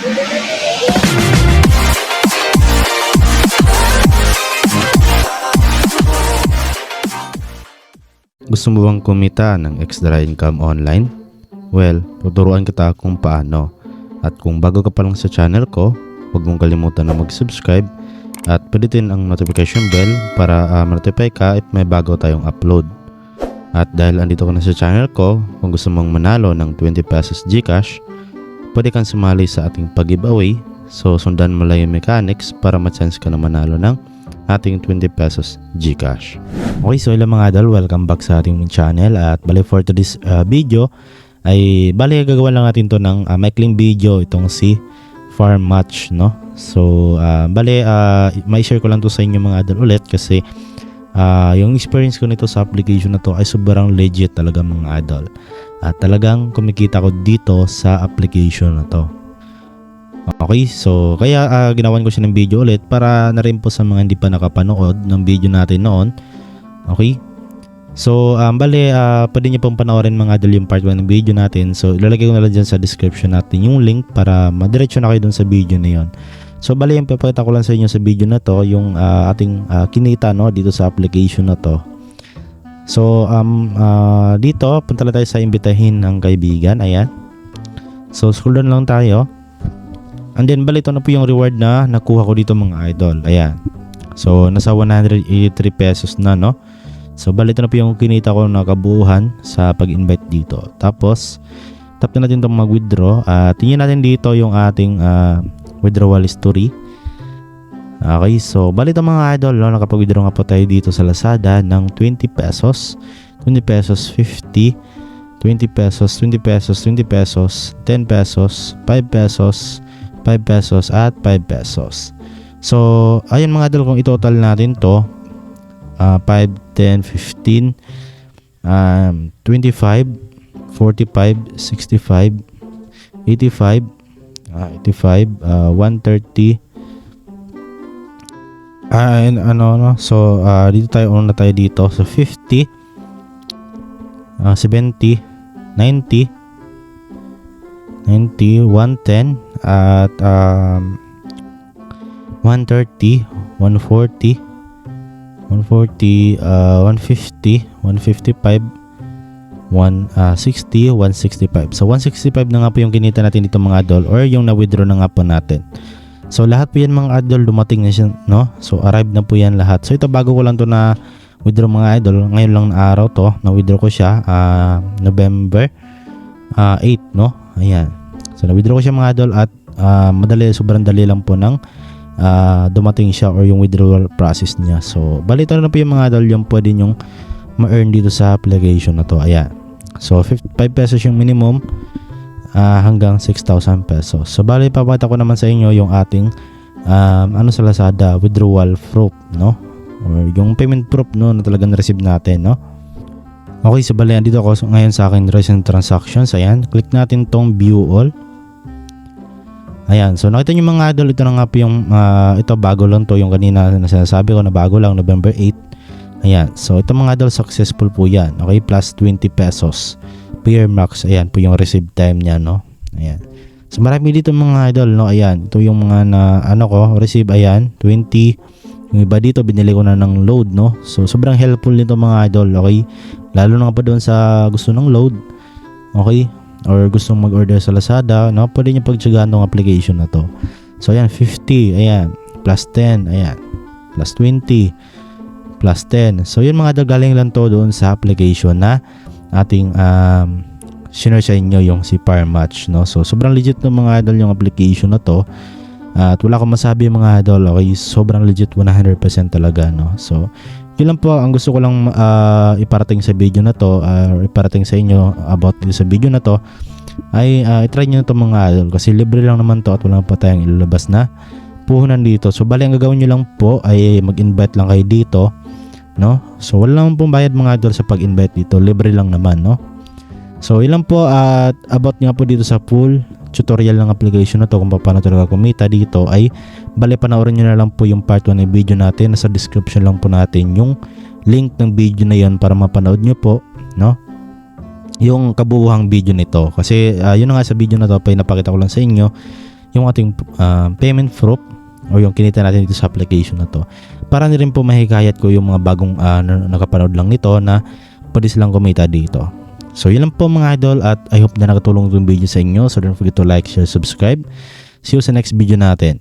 Gusto mo bang kumita ng extra income online? Well, tuturuan kita kung paano. At kung bago ka pa lang sa channel ko, huwag mong kalimutan na mag-subscribe at pindutin ang notification bell para ma-notify ka if may bago tayong upload. At dahil andito ka na sa channel ko, kung gusto mong manalo ng 20 pesos GCash, pwede kang sumali sa ating pag-giveaway. So sundan mo lang yung mechanics para ma-chance ka na manalo ng ating 20 pesos GCash. Okay, so ilang mga idol, welcome back sa ating channel. At bali for today's video ay bali gagawa lang natin to ng maikling video, itong si Farm Match, no? So bali may share ko lang to sa inyo mga idol ulit kasi yung experience ko nito sa application na to ay sobrang legit talaga mga idol. At talagang kumikita ko dito sa application na to. Okay, so kaya ginawan ko siya ng video ulit para na rin po sa mga hindi pa nakapanood ng video natin noon. Okay, so bali pwede nyo pong panoorin mga idol yung part 1 ng video natin. So ilalagay ko na lang dyan sa description natin yung link para madiretso na kayo dun sa video na yun. So bali yung papakita ko lang sa inyo sa video na to yung ating kinita, no, dito sa application na to. So dito punta lang tayo sa imbitahin ng kaibigan. Ayan, so scroll down lang tayo. And then bali ito na po yung reward na nakuha ko dito mga idol. Ayan. So nasa 183 pesos na, no. So bali ito na po yung kinita ko na kabuuhan sa pag-invite dito. Tapos tap na natin itong mag-withdraw. Tingnan natin dito yung ating withdrawal history. Okay, so bali ito mga idol, no, nakapag-withdraw nga po tayo dito sa Lazada ng 20 pesos, 20 pesos, 50, 20 pesos, 20 pesos, 20 pesos, 10 pesos, 5 pesos, 5 pesos at 5 pesos. So ayun mga idol, kung i-total natin to 5, 10, 15, 25, 45, 65, 85, 130, and so dito tayo, una tayo dito sa 50, 70, 90, 110 at 130, 140, 150, 155, 160, 165. So 165 na nga po yung kinita natin dito mga idol, or yung na-withdraw na nga po natin. So lahat po yan mga idol dumating na siya, no? So arrive na po yan lahat. So ito bago ko lang to na withdraw mga idol. Ngayon lang na araw to na withdraw ko siya, November 8, no? Ayan. So na-withdraw ko siya mga idol at madali, sobrang dali lang po ng dumating siya or yung withdrawal process niya. So balito na po yung mga idol yung pwede nyong ma-earn dito sa application na to. Ayan. So 5 pesos yung minimum hanggang 6,000 pesos. So bali papakita ko naman sa inyo yung ating sa Lazada withdrawal proof, no? Or yung payment proof, no, na talagang na-receive natin, no? Okay, so bali dito ako ngayon sa akin recent transactions. Ayan, click natin tong view all. Ayan, so nakita nyo mga idol, ito na nga po yung ito bago lang to, yung kanina na sinasabi ko na bago lang, November 8. Ayan, so ito mga idol, successful po yan. Okay, plus 20 pesos per max. Ayan po yung receive time niya, no? Ayan, so marami dito mga idol, no? Ayan, ito yung mga na receive. Ayan, 20. Yung iba dito binili ko na ng load, no? So sobrang helpful nito mga idol. Okay, lalo na pa doon sa gusto ng load, okay, or gustong mag-order sa Lazada, no? Pwede nyo pagtsagaan tong application na to. So ayan, 50, ayan, plus 10, ayan, plus 20, plus 10. So yun mga idol, galing lang to doon sa application na ating share sa inyo, yung si Farm Match, no? So sobrang legit ng mga idol yung application na to. At wala akong masabi mga idol, okay, sobrang legit 100% talaga, no? So yun lang po ang gusto ko lang iparating sa video na to, iparating sa inyo about dito sa video na to, ay itry nyo na to mga idol kasi libre lang naman to at wala pa tayong ilalabas na puhunan dito. So bali ang gagawin nyo lang po ay mag-invite lang kayo dito, no? So wala naman pong bayad mga idol sa pag-invite dito, libre lang naman, no? So ilan po at about nga po dito sa full tutorial ng application na to kung paano talaga kumita dito, ay bali panoorin nyo na lang po yung part 1 ng video natin. Nasa description lang po natin yung link ng video na yon para mapanood nyo po, no, yung kabuuhang video nito. Kasi yun na nga sa video na to, napakita ko lang sa inyo yung ating payment proof o yung kinita natin dito sa application na to. Para na rin po mahikayat ko yung mga bagong nakapanood lang nito na pwede silang kumita dito. So yun lang po mga idol, at I hope na nakatulong itong video sa inyo. So don't forget to like, share, subscribe. See you sa next video natin.